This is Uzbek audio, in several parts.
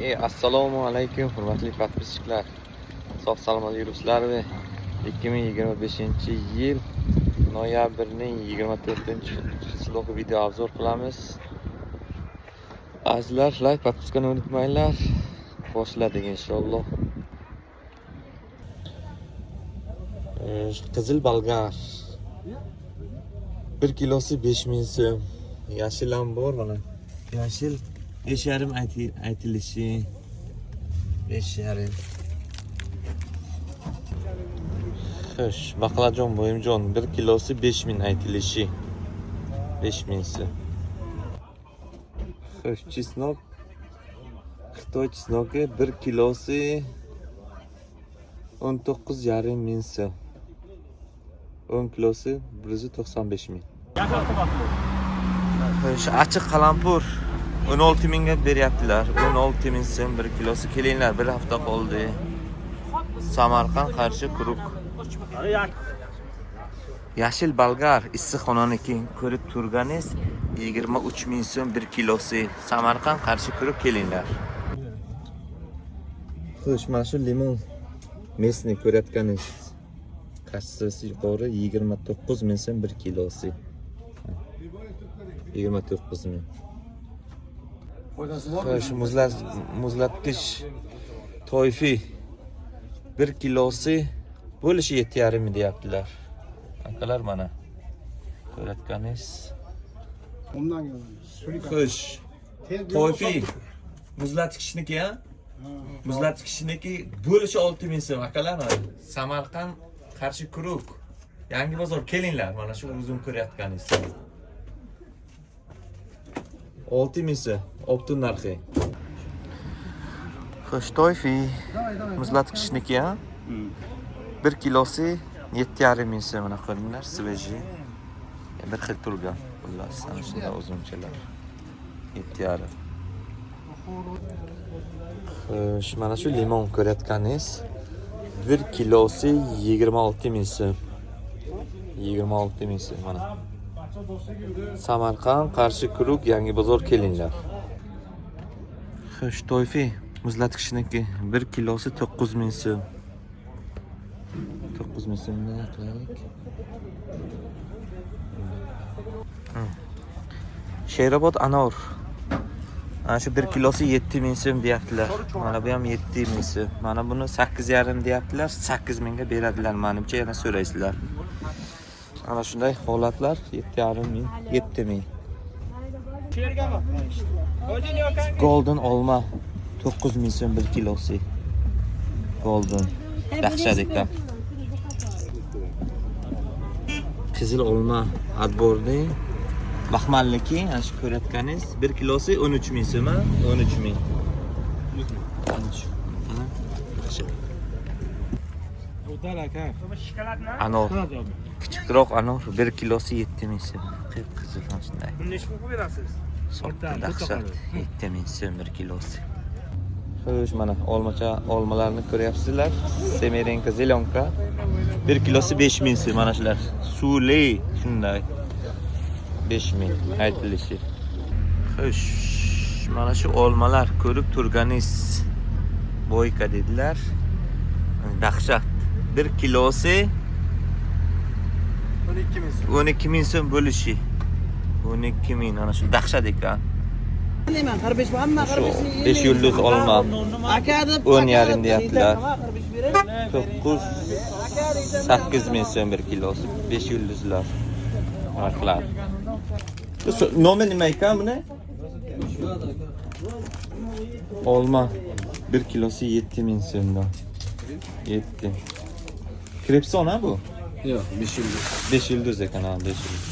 Assalomu alaykum hurmatli podpischilar. Sog' salomat yuribsizlar va 2025-yil noyabrning 24-qisloqi video obzor qilamiz. Azizlar, like, podpiskani unutmanglar. Boshladik inshaalloh. Qizil bolgar 1 kilosi 5000 so'm. Yashil ham bor mana. Yashil 5,5 aytilishi 5,5. Xo'sh, baqlajon bo'yimjon 1 kilosi 5000 aytilishi 5000 so'm. Xo'sh, chesnok Xitoy chesnoki 1 kilosi 19,5 ming so'm. 10 kilosi 195 ming. Xo'sh, achiq qalampur 16 mingga beryaptilar. 16 ming so'm 1 kilosi. Kelinglar, bir hafta qoldi. Samarqand qarshi quruq. Yashil bolgar issiqxonaniki ko'rib turganingiz 23 ming so'm 1 kilosi. Samarqand qarshi quruq, kelinglar. Xo'sh, mana shu limon mesni ko'rayotganingiz kassasi yuqori 29 ming so'm 1 kilosi. 29 ming. Xo'sh, muzlatgich toyfi 1 kilosi bo'lishi 7,5 ming deyaptilar. Akalar mana ko'rayotganingiz. Xo'sh, toyfi muzlatgichniki ha? Muzlatgichniki bo'lishi 6 ming so'm akalar. Samarqand qarshi quruq. Yangi bozor, kelinglar, mana shu uzun ko'rayotganingiz. 6 ming so'm optun narxi. Xo'sh, toyfi muzlatgichniki ha? 1 kilosi 7,5 ming so'm mana qo'yinglar, sveji. Bir xil turgan. Xullas, ana shunday uzunchalar. 7,5. Xo'sh, mana shu limon ko'rayotganingiz 1 kilosi 26 ming so'm. 26 ming so'm mana. Samarqand qarshi quruq, yangi bozor, kelinglar. Xo'sh, toyfi muzlatgichniki 1 kilosi 9 ming so'm. 9 ming so'mdan qilaylik. Sherobod anor. Ana shu 1 kilosi 7 ming so'm deyaptilar. Mana bu ham 7 ming so'm. Mana buni 8,5 deyaptilar. 8 mingga beradilar menimcha, yana so'raysizlar. Ana shunday holatlar 7,5 ming, 7 ming. Golden olma 9 ming so'm 1 kilosi. Golden. Dahshat ekan. Qizil olma adborni Baxmalliki, ana shu ko'rayotganingiz 1 kilosi 13 ming so'm, 13 ming. 13. Anor. Kichikroq anor 1 kilosi 7 ming so'm. Qizil ham shunday. Buni nechga qo'yib berasiz? Dahshat 7 ming so'm 1 kilosi. Xo'sh, mana olmalarni ko'ryapsizlar. Semerenka zelonka 1 kilosi 5 ming so'm mana shular. Suli shunday 5 ming aytilishi. Xo'sh, mana shu olmalar ko'rib turganingiz boyka dedilar. Dahshat 1 kilosi 12 ming so'm bo'lishi. 12 ming ana shu dahshat ekan. 5 yulduz olma 10,5 deyaptilar. 8 ming so'm 1 kilosi. 5 yulduzlar. Narxlar. Nomi nima ekan buni? Olma 1 kilosi 7 ming so'mdan. 7. Krepson ha bu? Yo'q, 5 yulduz. 5 yulduz ekan ha, 5 yulduz.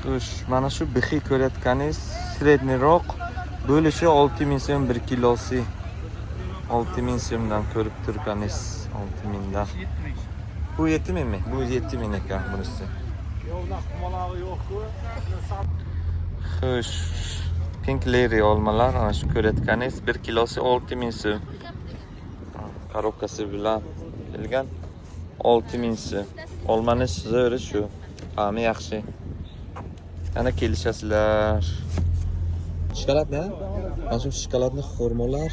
Xo'sh, mana shu bixi ko'rayotganingiz sredniroq bo'lishi 6 ming so'm 1 kilosi. 6 ming so'mdan ko'rib turganingiz, 6 mingdan. Bu 7 mingmi? Bu 7 ming ekan bunisi. Xo'sh, Pink Lady olmalar ana shu ko'rayotganingiz 1 kilosi 6 ming so'm. Korobkasi bilan kelgan 6 ming so'm. Olmani zo'ri shu. Ta'mi yaxshi. Yana kelishasizlar. Shokolad ne? Mana shu shokoladli xurmolar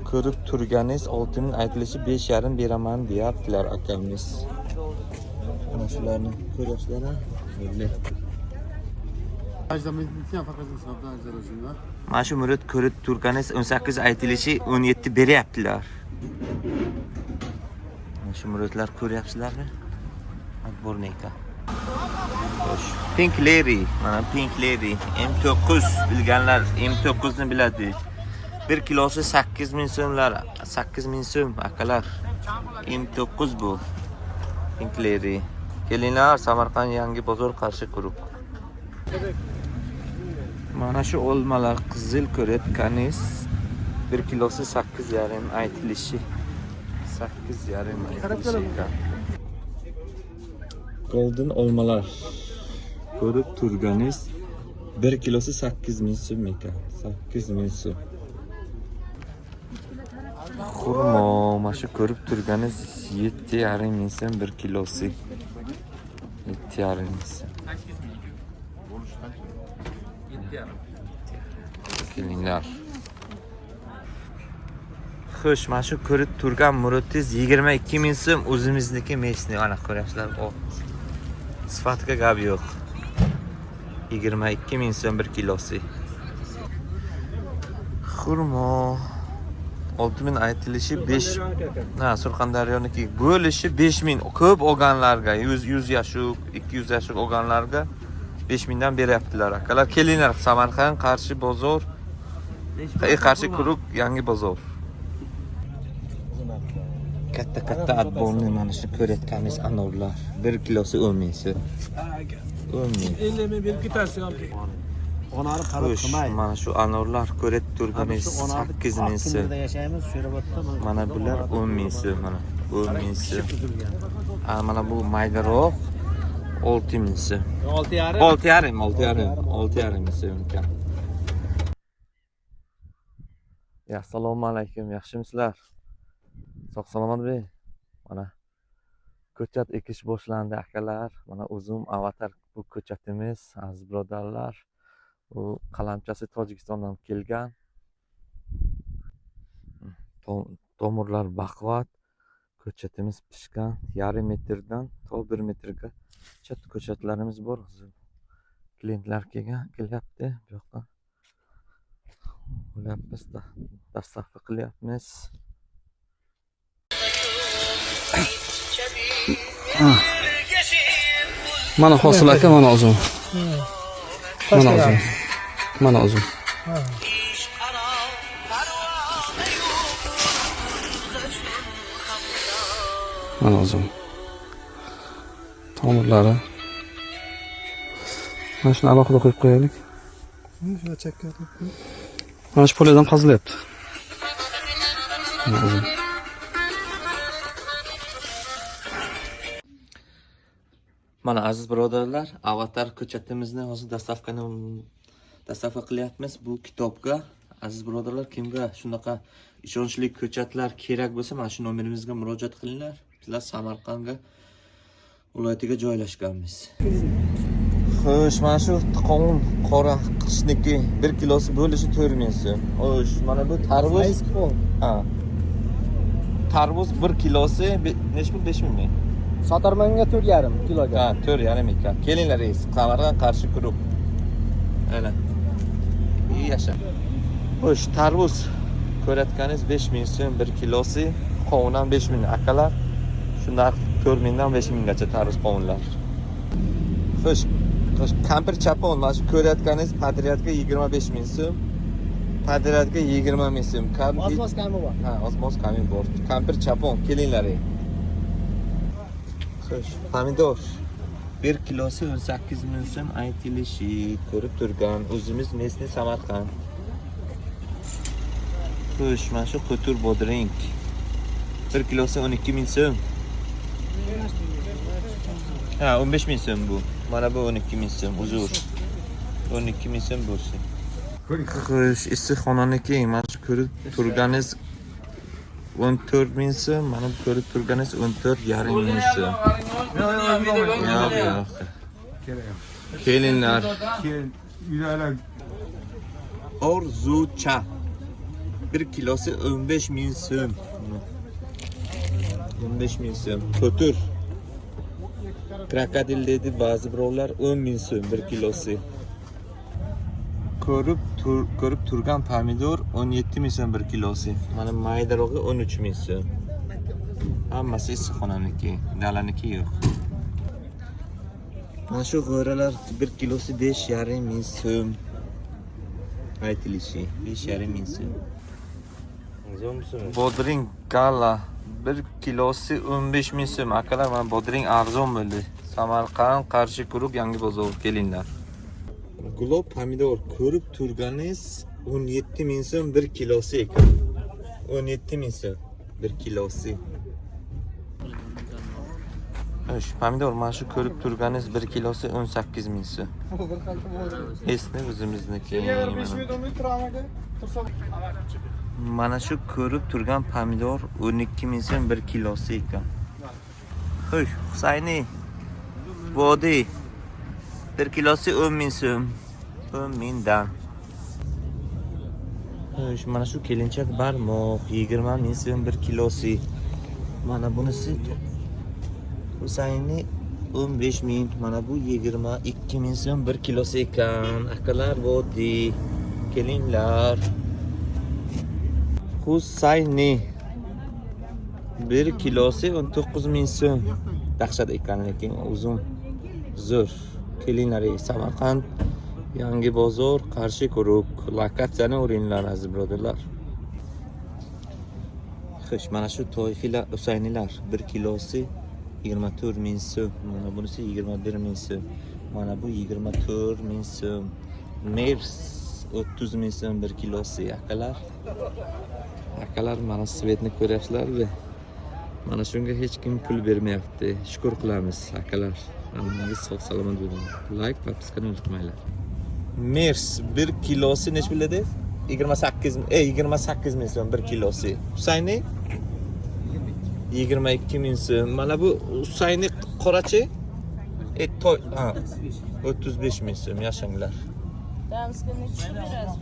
ko'rib turganingiz oltining aytilishi 5,5 beraman deyaptilar akamiz. Mana shularni ko'ryapsizlar-a? Mana shu Murat ko'rib turganingiz 18 aytilishi 17 beryaptilar. Mana shu Muratlar ko'ryapsizlarmi? Atborneyka. Xo'sh, Pink Lady, mana Pink Lady M9 bilganlar M9 ni biladi. 1 kilosi 8,000 so'mlar, 8,000 so'm akalar. M9 bu. Pink Lady. Kelinglar, Samarqand yangi bozor qarshi quruq. Mana shu olmalar qizil ko'rayotganingiz 1 kilosi 8,5 aytilishi. 8,5 aytilishi. Golden olmalar ko'rib turganingiz 1 kilosi 8,000 so'm ekan. 8,000 so'm. Xurmo, mana shu ko'rib turganingiz 7,5 so'm 1 kilosi. 7,5 so'm. Kelinglar. Xo'sh, mana shu ko'rib turgan Muratingiz 22,000 so'm o'zimizniki mesni. Ana ko'ryapsizlar, o. Sifatga gap yo'q. 22,000 so'm 1 kilosi. Xurmo 6,000 aytilishi 5. Surxondaryoniki bo'lishi 5,000. Ko'p olganlarga 100 yoshlik, 200 yoshlik olganlarga 5,000 dan beryaptilar akalar. Kelinglar, Samarqand qarshi bozor. Qarshi quruq yangi bozor. Katta atbonni mana shu ko'rayotganingiz anorlar. 1 kilosi 10,000 so'm. 10,000. 50,000 berib ketasiz yoki. Onari qarab qilmay. Mana shu anorlar ko'rib turganingiz 8,000 so'm. Yashaymiz Sherobodda. Mana bular 10,000 so'm mana. 10,000 so'm. Mana bu maydaroq 6,000 so'm. 6,5 so'm ekan. Ya, assalomu alaykum. Yaxshimisizlar? Sog' salomat be. Mana ko'chat ekish boshlandi akalar. Mana o'zim avatar bu ko'chatimiz, aziz birodarlar. Bu qalamchasi Tojikistondan kelgan. Tomirlar baquvvat. Ko'chatimiz pishgan. 0,5 metrdan to 1 metrga katta ko'chatlarimiz bor. Klientlar kelyapti bu yoqqa. Bo'lyapmiz, dastavka qilyapmiz. Mana hosil aka, mana o'zim. Mana o'zim. Tomirlari. Mana shuni alohida qo'yib qo'yaylik. Shuna chakka qo'yib qo'y. Mana shu polyadan qazilyapti. Mana o'zim. Mana aziz birodarlar, avatar ko'chatimizni hozir dastavka qilyapmiz bu kitobga. Aziz birodarlar, kimga shunaqa ishonchli ko'chatlar kerak bo'lsa, mana shu nomerimizga murojaat qilinglar. Bizlar Samarqandga viloyatiga joylashganmiz. Xo'sh, mana shu qovun qora qishniki 1 kilosi bo'lishi 4,000 so'm. Xo'sh, mana bu tarvuz. Ha. Tarvuz 1 kilosi nech pul? 5,000 mi? Sotarmanga 4,5 kiloga. Ha, 4,5 ekan. Kelinglar, Samarqand qarshi guruh. Ana. İyi yaşa. Xo'sh, tarvuz ko'rayotganingiz 5,000 so'm 1 kilosi, qovundan 5,000 akalar. Shunday 4,000 dan 5,000 gacha tarvuz qovunlar. Xo'sh, kampir chapon mana shu ko'rayotganingiz patriotga 25,000 so'm. Patriotga 20,000 so'm. Osmos kami bor. Ha, osmos kami bor. Kampir chapon, kelinglar. Xo'sh, pomidor 1 kilosi 18,000 so'm aytilishi ko'rib turgan o'zimiz mesni Samarqand. Xo'sh, mana shu qo'tur bodring 1 kilosi 12,000 so'm. Ha, 15,000 so'm bu. Mana bu 12,000 so'm, uzr. 12,000 so'm bo'lsin. Xo'sh, issiqxonaniki mana shu ko'rib turganingiz 14,000 so'm, mana bu ko'rib turganingiz 14,5 so'm. Yo'q. Kelinglar. Orzucha 1 kilosi 15.000 so'm. 15.000 so'm. Ko'tur. Krokodil dedi ba'zi birovlar 10.000 so'm 1 kilosi. Ko'rib turgan pomidor 17.000 so'm 1 kilosi. Mana maydarog'i 13.000 so'm. Hammasi issiqxonaniki, dalaniki yo'q. Mana shu g'o'ralar 1 kilosi 5.5 so'm. Aytilishi 5.5 so'm. Bodring gala 1 kilosi 15.000 so'm. Akalar mana bodring arzon bo'ldi. Samarqand, Qarshi, Quruq, Yangi bozor kelinglar. Gulob pomidor ko'rib turganingiz 17.000 so'm 1 kilosi ekan. 17.000 so'm 1 kilosi. Osh, pomidor mana shu ko'rib turganingiz 1 kilosi 18.000 so'm. Esni o'zimizniki. Mana shu ko'rib turgan pomidor 12.000 so'm 1 kilosi ekan. Xo'sh, Husayni. Vodi 1 kilosi 10.000 so'm. 10.000 dan. Xo'sh, mana shu kelinchak barmoq 20.000 so'm 1 kilosi. Mana bunisi Husayni 15.000, mana bu 22.000 so'm 1 kilosi ekan. Akalar vodi kelinglar. Husayni 1 kilosi 19.000 so'm. Dahshat ekan, lekin uzun zo'r. Kelinglar, Samarqand, Yangi bozor, Qarshi, Quruq. Lokatsiyani o'ringlar aziz birodarlar. Xo'sh, mana shu toyfilar Husaynilar 1 kilosi 24.000 so'm. Mana bunisi 21.000 so'm. Mana bu 24.000 so'm. Mers 30.000 so'm 1 kilosi. Akalar mana svetni ko'ryapsizlarmi? Mana shunga hech kim pul bermayapti. Shukr qilamiz akalar. Hammangiz sog' salomat bo'ling. Like, podpiskani unutmanglar. Mers 1 kilosi nech pul dedi? 28.000 so'm 1 kilosi. Husayni 22.000 so'm. Mana bu Husayni qorachi? Toy, 35.000 so'm. Yashanglar. Damska nechi berasiz?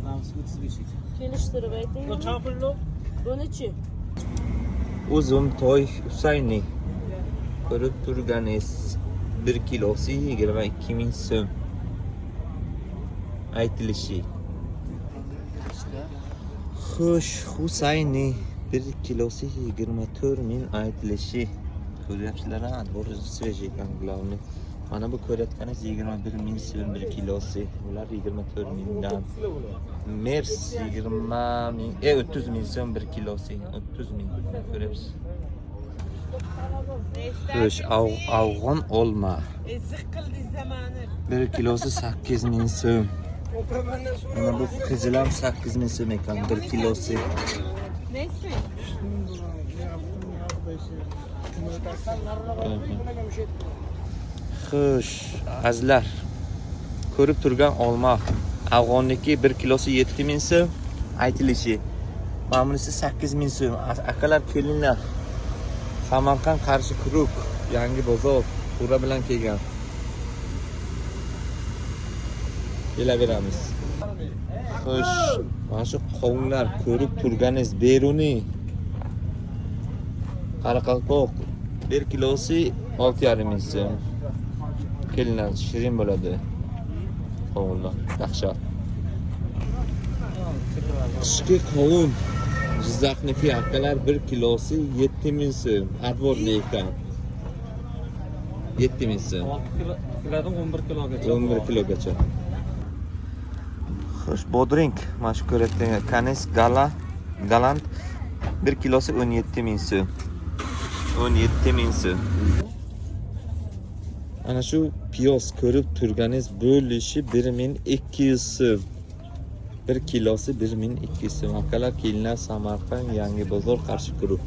Damska 35. Kelishtirib ayting. Bu nechi? Uzun toy Husayni. Ko'rib turganingiz 1 kilosi 22.000 so'm. Aytilishi. Xo'sh, Husayni 1 kilosi 24.000 aytilishi. Ko'ryapsizlar-a? Doğru svejiy ekan glavni. Mana bu ko'rayotganingiz 21.000 so'm 1 kilosi. Ular 24.000 dan. Mers 30.000 so'm 1 kilosi. 30.000. Ko'ryapsiz. Xo'sh, afg'on olma. 1 kilosi 8.000 so'm. Mana bu qizil ham 8.000 so'm ekan 1 kilosi. Xo'sh, azizlar. Ko'rib turgan olma. Afg'onniki 1 kilosi 7.000 so'm aytilishi. Mana bunisi 8.000 so'm. Akalar kelinglar. Samarqand, Qarshi, Quruq, Yangi bozor pura bilan kelgan. Kelaveramiz. Xo'sh, mana shu qovunlar ko'rib turganingiz beruni. Qoraqalpoq 1 kilosi 6.5 so'm. Kelinglar, shirin bo'ladi. Qovunlar, dahshat. Qishki qovun Jizzaxniki akalar 1 kilosi 7.000 so'm. Advorli ekan. 7.000 so'm. 11 kilogacha. 11 kilogacha. Xo'sh, bodring, mana shu ko'rayotgan kanes galant 1 kilosi 17.000 so'm. 17.000 so'm. Ana shu piyoz ko'rib turganingiz bo'lishi 1.200 so'm. 1 kilosi 1.200 so'm. Akalar kelinglar, Samarqand, Yangi bozor, Qarshi, Quruq.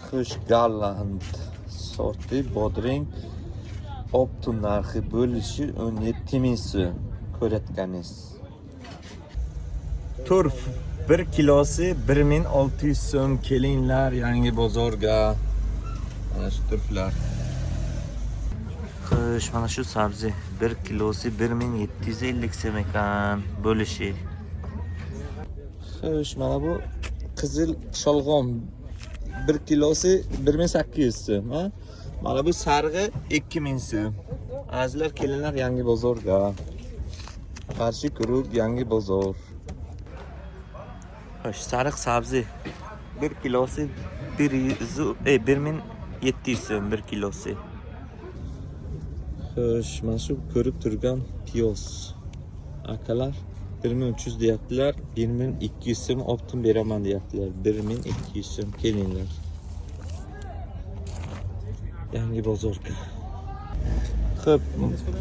Xo'sh, galant sorti bodring optum narxi bo'lishi 17.000 so'm. Ko'rayotganingiz. Turf 1 kilosi 1.600 so'm. Kelinglar Yangi bozorga. Mana shu turflar. Xo'sh, mana shu sabzi 1 kilosi 1750 so'm ekan bo'lishi. Xo'sh, mana bu qizil sholg'om 1 kilosi 1800 so'm, ha? Mana bu sarg'i 2000 so'm. Azizlar, kelinlar yangi bozorga. Qarshi kuruk yangi bozor. Xo'sh, sariq sabzi 1 kilosi 1700 so'm 1 kilosi. Xo'sh, mana shu ko'rib turgan piyoz. Akalar 1300 deyaptilar, 1200 so'm optim beraman deyaptilar. 1200 so'm kelinglar. Yangi bozorga. Xo'p,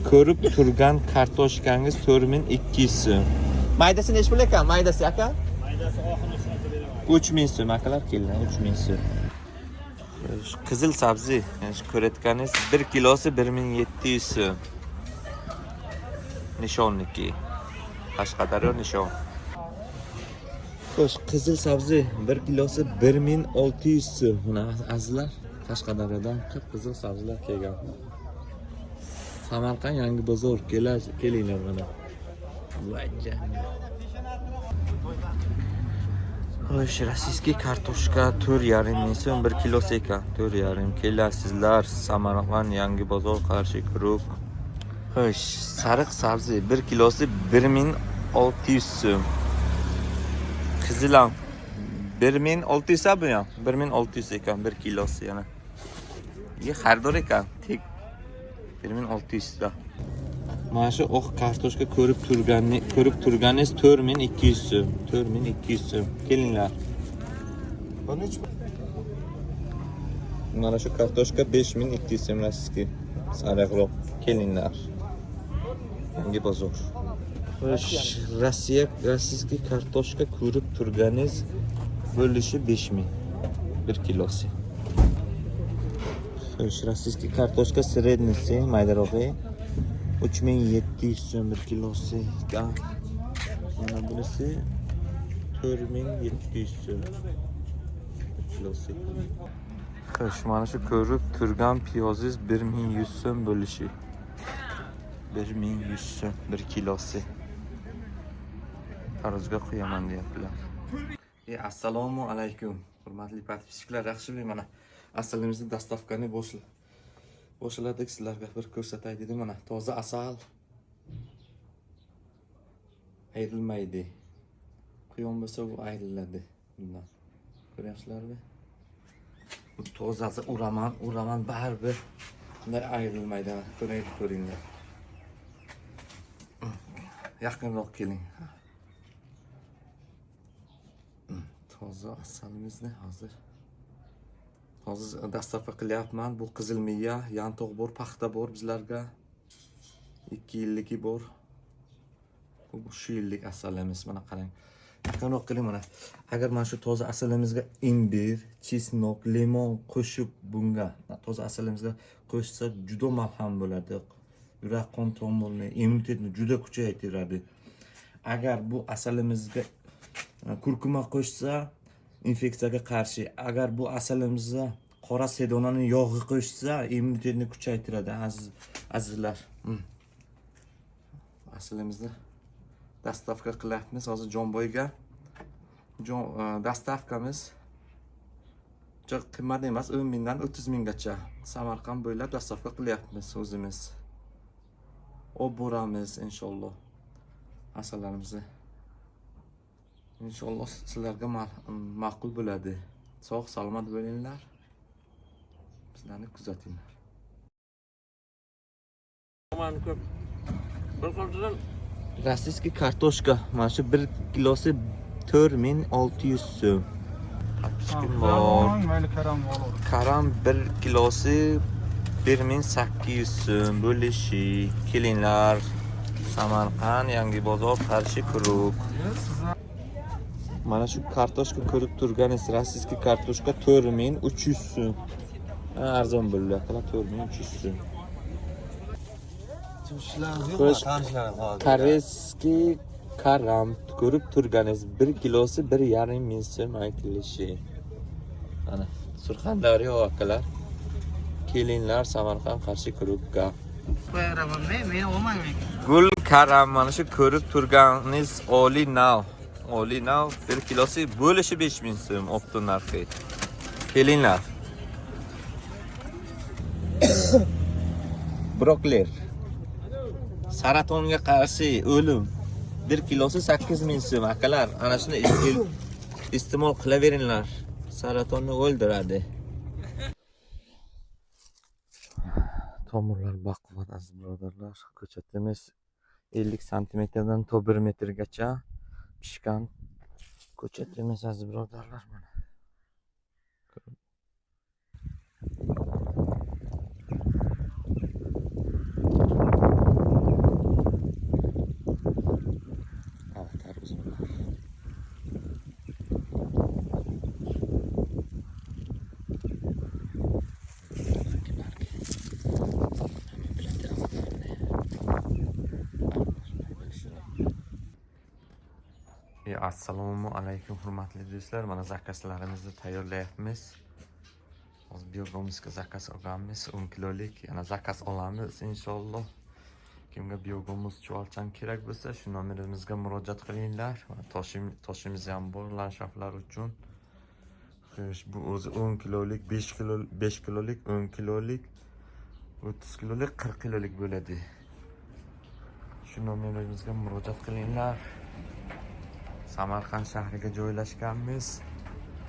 ko'rib turgan kartoshkangiz 4200 so'm. Maydasi nech pul ekan? Maydasi aka? Maydasi oxirgi shuncha beraman. 3000 so'm akalar kelinglar, 3000 so'm. Qizil sabzi, yani ko'rayotganingiz 1 kilosi 1700 so'm. Nishonniki. Qashqadaryo nishon. Xo'sh, qizil sabzi 1 kilosi 1600 so'm. Mana azizlar, Qashqadaryodan qizil sabzilar kelgan. Samarqand yangi bozor kelinglar mana. Xo'sh, rossiyskiy kartoshka 4,5 so'm 1 kilosi ekan. 4,5 kelasizlar. Samarqand yangi bozor qarshi kuruk. Xo'sh, sariq sabzi 1 kilosi 1600 so'm. Qizilam 1600 bu ham. 1600 ekan 1 kilosi yana. Ye xaridor ekan. Tek 1600 da. Mana shu oq kartoshka ko'rib turganingiz 4200 so'm. 4200 so'm. Kelinglar. Mana shu kartoshka 5200 so'm rossiyskiy. Sariqroq. Kelinglar. Yangi bozor. Xo'sh, rossiyskiy kartoshka ko'rib turganingiz bo'lishi 5000 1 kilosi. Xo'sh, rossiyskiy kartoshka srednisi maydarog'i 3700 so'm 1 kilosi. Mana bunisi 4700 so'm 1 kilosi. Xo'sh, mana shu ko'rib turgan piyozingiz 1100 so'm bo'lishi. 1100 so'm 1 kilosi. Tarozga qo'yaman deyaptilar. Assalomu alaykum. Hurmatli podpischiklar, yaxshi mana asalimizni dastavkani boshladik. Sizlarga bir ko'rsatay dedim. Mana toza asal. Ayrilmaydi. Quyon bo'lsa u ayriladi. Bundan. Ko'ryapsizlarmi? Bu tozasi uraman baribir bunday ayrilmaydi. Ko'ringlar. Yaqinroq keling. Toza asalimizni hozir dastavka qilyapman. Bu qizil miya, yantoq bor, paxta bor bizlarga. 2 yilligi bor. Bu 3 yillik asalimiz. Mana qarang. Yaqinroq keling mana. Agar mana shu toza asalimizga imbir, chesnok, limon qo'shib bunga toza asalimizga qo'shsa juda malham bo'ladi. Yurak qon tomirni, immunitetni juda kuchaytiradi. Agar bu asalimizga kurkuma qo'shsa infeksiyaga qarshi, agar bu asalimizga qora sedonaning yog'i qo'shsa immunitetni kuchaytiradi azizlar. Asalimizni dastavka qilyapmiz hozir Jonboyga. Dastavkamiz juda qimmat emas, 10 mingdan 30 minggacha Samarqand bo'ylab dastavka qilyapmiz o'zimiz. Olib boramiz inshaalloh asallarimizni. İnşallah sizlarga ma'qul bo'ladi. Sog' salomat bo'linglar. Sizlarni kuzatinglar. Rossiyskiy kartoshka mana shu 1 kilosi 4600 so'm. Karam 1 kilosi 1800 so'm bo'lishi. Kelinglar. Samarqand yangi bozor qarshi kuruk. Mana shu kartoshka ko'rib turganingiz rossiyskiy kartoshka 4300 so'm. Arzon bo'lyapti, 4300 so'm. Koreyskiy karam ko'rib turganingiz 1 kilosi 1,5 ming so'm aytilishi. Mana Surxondaryo akalar. Kelinglar Samarqand qarshi kurukka. Qo'yaraman men olmayman. Gul karam mana shu ko'rib turganingiz oliy nav. Oliy nav 1 kilosi bo'lishi 5000 so'm opton narxi. Kelinglar. Brokler. Saratonga qarshi o'lim 1 kilosi 8000 so'm akalar. Ana shuni iste'mol qilaveringlar. Saratonni o'ldiradi. Tomirlar baquvvat aziz birodarlar. Ko'chatimiz 50 santimetrdan to 1 metrgacha pishgan ko'chatimiz aziz birodarlar mana. Assalomu alaykum hurmatli do'stlar. Mana zakazlarimizni tayyorlayapmiz. Hozir biogomizga zakaz olganmiz 10 kilolik. Yana zakaz olamiz inshaalloh. Kimga biogomiz chuvalchan kerak bo'lsa, shu nomerimizga murojaat qilinglar. Toshimiz ham bor landshaftlar uchun. Xo'sh, bu o'zi 10 kilolik, 5 kilolik, 10 kilolik, 30 kilolik, 40 kilolik bo'ladi. Shu nomerimizga murojaat qilinglar. Samarqand shahriga joylashganmiz.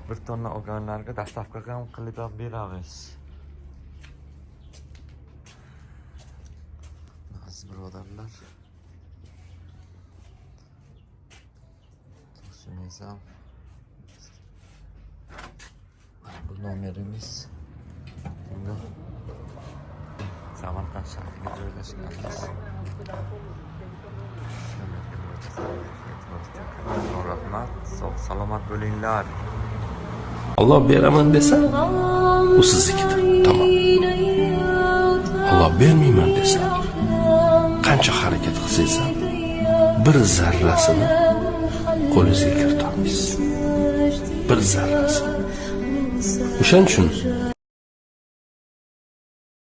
Bir tonna olganlarga dastavkaga ham qilib beramiz. Aziz birodarlar. Toshimiz ham. Bu nomerimiz. Samarqand shahriga joylashganmiz. Rahmat, sog' salomat bo'linglar. Alloh beraman desa, u siznikidir. Tamom. Alloh bermayman desa, qancha harakat qilsangiz ham bir zarrasini qo'lingizga kiritolmaysiz. Bir zarrasini. O'shaning uchun